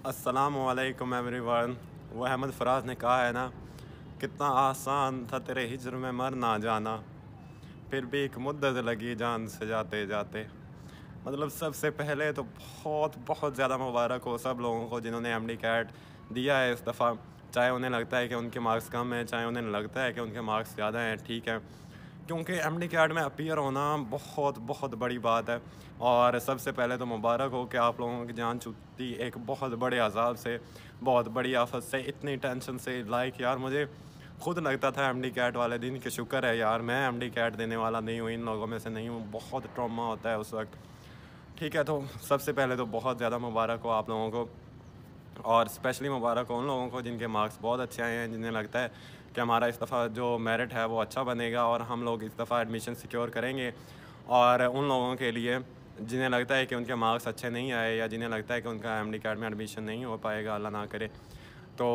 अस्सलामुअलैकुम एवरीवन। वो अहमद फराज ने कहा है ना, कितना आसान था तेरे हिज्र में मर ना जाना, फिर भी एक मुद्दत लगी जान से जाते जाते। मतलब सबसे पहले तो बहुत बहुत ज़्यादा मुबारक हो सब लोगों को जिन्होंने एमडी कैट दिया है इस दफ़ा। चाहे उन्हें लगता है कि उनके मार्क्स कम हैं, चाहे उन्हें लगता है कि उनके मार्क्स ज़्यादा हैं, ठीक है, क्योंकि एमडी कैट में अपीयर होना बहुत बहुत बड़ी बात है। और सबसे पहले तो मुबारक हो कि आप लोगों की जान छूटी एक बहुत बड़े अजाब से, बहुत बड़ी आफत से, इतनी टेंशन से। लाइक यार, मुझे खुद लगता था एमडी कैट वाले दिन कि शुक्र है यार मैं एमडी कैट देने वाला नहीं हूँ, इन लोगों में से नहीं हूँ। बहुत ट्रॉमा होता है उस वक्त, ठीक है। तो सबसे पहले तो बहुत ज़्यादा मुबारक हो आप लोगों को, और स्पेशली मुबारक हो उन लोगों को जिनके मार्क्स बहुत अच्छे आए हैं, जिन्हें लगता है कि हमारा इस दफ़ा जो मेरिट है वो अच्छा बनेगा और हम लोग इस दफ़ा एडमिशन सिक्योर करेंगे। और उन लोगों के लिए जिन्हें लगता है कि उनके मार्क्स अच्छे नहीं आए, या जिन्हें लगता है कि उनका एमडी कैट में एडमिशन नहीं हो पाएगा, अल्लाह ना करे, तो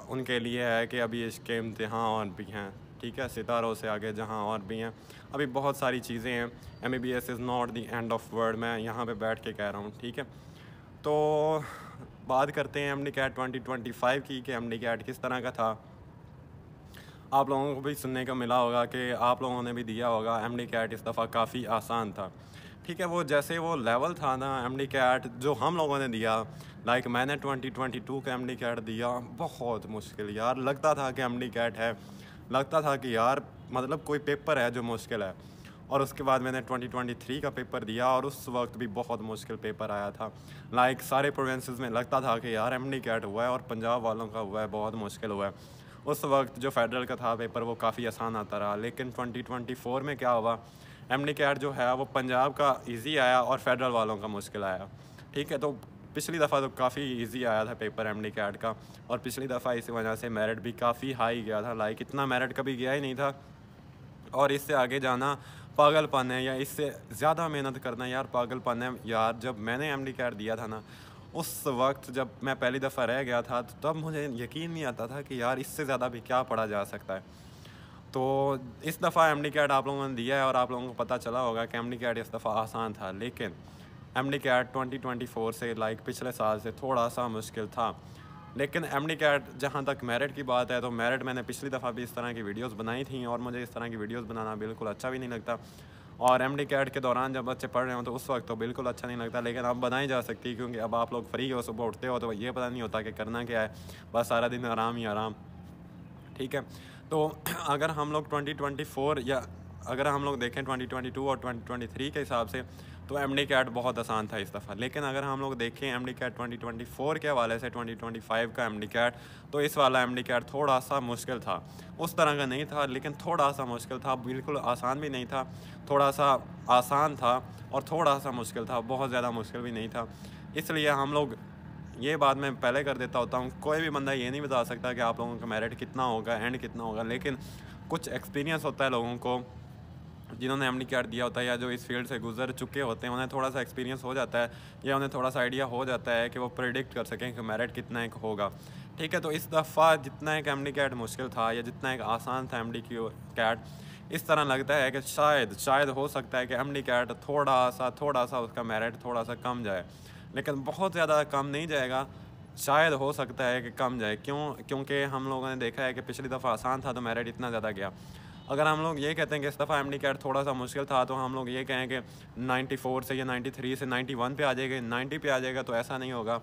उनके लिए है कि अभी इसके इम्तिहान और भी हैं, ठीक है, सितारों से आगे जहां और भी हैं। अभी बहुत सारी चीज़ें हैं। MBBS is not the end of word, मैं यहाँ पे बैठ के कह रहा हूँ, ठीक है। तो बात करते हैं एमडी कैट 2025 की, कि एमडी कैट किस तरह का था। आप लोगों को भी सुनने को मिला होगा कि आप लोगों ने भी दिया होगा, एमडी कैट इस दफ़ा काफ़ी आसान था, ठीक है। वो जैसे वो लेवल था ना एमडी कैट जो हम लोगों ने दिया, लाइक मैंने 2022 का एमडी कैट दिया, बहुत मुश्किल यार। लगता था कि एमडी कैट है, लगता था कि यार मतलब कोई पेपर है जो मुश्किल है। और उसके बाद मैंने 2023 का पेपर दिया, और उस वक्त भी बहुत मुश्किल पेपर आया था। लाइक सारे प्रोविंसेस में लगता था कि यार एमडी कैट हुआ है और पंजाब वालों का हुआ है, बहुत मुश्किल हुआ है। उस वक्त जो फेडरल का था पेपर वो काफ़ी आसान आता रहा, लेकिन 2024 में क्या हुआ, एमडी कैट जो है वो पंजाब का इजी आया और फेडरल वालों का मुश्किल आया, ठीक है। तो पिछली दफ़ा तो काफ़ी इजी आया था पेपर एमडी कैट का, और पिछली दफ़ा इसी वजह से मेरिट भी काफ़ी हाई गया था। लाइक इतना मेरिट कभी गया ही नहीं था, और इससे आगे जाना पागलपन है, या इससे ज़्यादा मेहनत करना यार पागलपन है यार। जब मैंने एमडी कैट दिया था ना, उस वक्त जब मैं पहली दफ़ा रह गया था, तो तब मुझे यकीन नहीं आता था कि यार इससे ज़्यादा भी क्या पढ़ा जा सकता है। तो इस दफ़ा एमडी कैट आप लोगों ने दिया है, और आप लोगों को पता चला होगा कि एमडी कैट इस दफ़ा आसान था, लेकिन एमडी कैट 2024 से, लाइक पिछले साल से, थोड़ा सा मुश्किल था। लेकिन एमडी कैट जहाँ तक मेरिट की बात है, तो मेरिट मैंने पिछली दफ़ा भी इस तरह की वीडियोस बनाई थी, और मुझे इस तरह की वीडियोस बनाना बिल्कुल अच्छा भी नहीं लगता। और एमडी कैट के दौरान जब बच्चे पढ़ रहे हो तो उस वक्त तो बिल्कुल अच्छा नहीं लगता, लेकिन अब बनाई जा सकती है, क्योंकि अब आप लोग फ्री हो, सुबह उठते हो तो ये पता नहीं होता कि करना क्या है, बस सारा दिन आराम ही आराम, ठीक है। तो अगर हम लोग 2024, या अगर हम लोग देखें 2022 और 2023 के हिसाब से, तो एमडी कैट बहुत आसान था इस दफ़ा। लेकिन अगर हम लोग देखें एमडी कैट 2024 के हवाले से 2025 का एमडी कैट, तो इस वाला एमडी कैट थोड़ा सा मुश्किल था। उस तरह का नहीं था, लेकिन थोड़ा सा मुश्किल था, बिल्कुल आसान भी नहीं था, थोड़ा सा आसान था, और थोड़ा सा मुश्किल था, बहुत ज़्यादा मुश्किल भी नहीं था। इसलिए हम लोग, ये बात मैं पहले कर देता होता हूँ, कोई भी बंदा ये नहीं बता सकता कि आप लोगों का मेरिट कितना होगा, एंड कितना होगा, लेकिन कुछ एक्सपीरियंस होता है लोगों को, जिन्होंने एमडी कैट दिया होता है, या जो इस फील्ड से गुजर चुके होते हैं, उन्हें थोड़ा सा एक्सपीरियंस हो जाता है, या उन्हें थोड़ा सा आइडिया हो जाता है कि वो प्रिडिक्ट कर सकें कि मेरिट कितना एक होगा, ठीक है। तो इस दफ़ा जितना एक एमडी कैट मुश्किल था, या जितना एक आसान था एमडी कैट, इस तरह लगता है कि शायद हो सकता है कि एमडी कैट थोड़ा सा उसका मेरिट थोड़ा सा कम जाए, लेकिन बहुत ज़्यादा कम नहीं जाएगा। शायद हो सकता है कि कम जाए, क्योंकि हम लोगों ने देखा है कि पिछली दफ़ा आसान था तो मेरिट इतना ज़्यादा गया। अगर हम लोग ये कहते हैं कि इस दफ़ा एमडी कैट थोड़ा सा मुश्किल था, तो हम लोग ये कहें कि 94 से, या 93 से 91 पे आ जाएगा, 90 पे आ जाएगा, तो ऐसा नहीं होगा।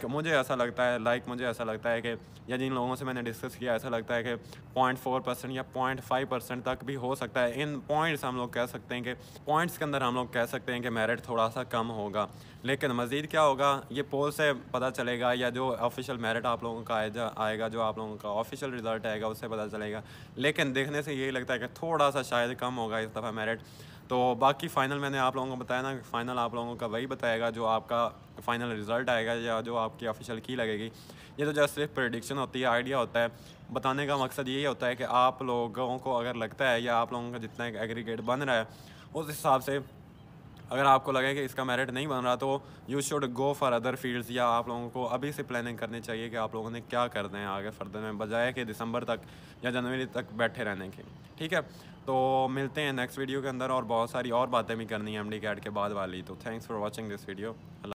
मुझे ऐसा लगता है कि, या जिन लोगों से मैंने डिस्कस किया, ऐसा लगता है कि 0.4% या 0.5% तक भी हो सकता है। इन पॉइंट्स हम लोग कह सकते हैं कि पॉइंट्स के अंदर हम लोग कह सकते हैं कि मेरिट थोड़ा सा कम होगा। लेकिन मज़ीद क्या होगा, ये पोल से पता चलेगा, या जो ऑफिशियल मेरिट आप लोगों का आएगा, जो आप लोगों का ऑफिशियल रिज़ल्ट आएगा, उससे पता चलेगा। लेकिन देखने से यही लगता है कि थोड़ा सा शायद कम होगा इस दफ़ा मेरिट। तो बाकी फ़ाइनल मैंने आप लोगों को बताया ना, फ़ाइनल आप लोगों का वही बताएगा जो आपका फ़ाइनल रिज़ल्ट आएगा, या जो आपकी ऑफिशियल की लगेगी। ये तो जस्ट सिर्फ प्रेडिक्शन होती है, आइडिया होता है। बताने का मकसद यही होता है कि आप लोगों को अगर लगता है, या आप लोगों का जितना एक एग्रीगेट बन रहा है, उस हिसाब से अगर आपको लगे कि इसका मेरिट नहीं बन रहा, तो you should go for other fields, या आप लोगों को अभी से प्लानिंग करनी चाहिए कि आप लोगों ने क्या करना है आगे फर्दर में, बजाय कि दिसंबर तक या जनवरी तक बैठे रहने की, ठीक है। तो मिलते हैं नेक्स्ट वीडियो के अंदर, और बहुत सारी और बातें भी करनी है एमडी कैट के बाद वाली। तो thanks for watching this video.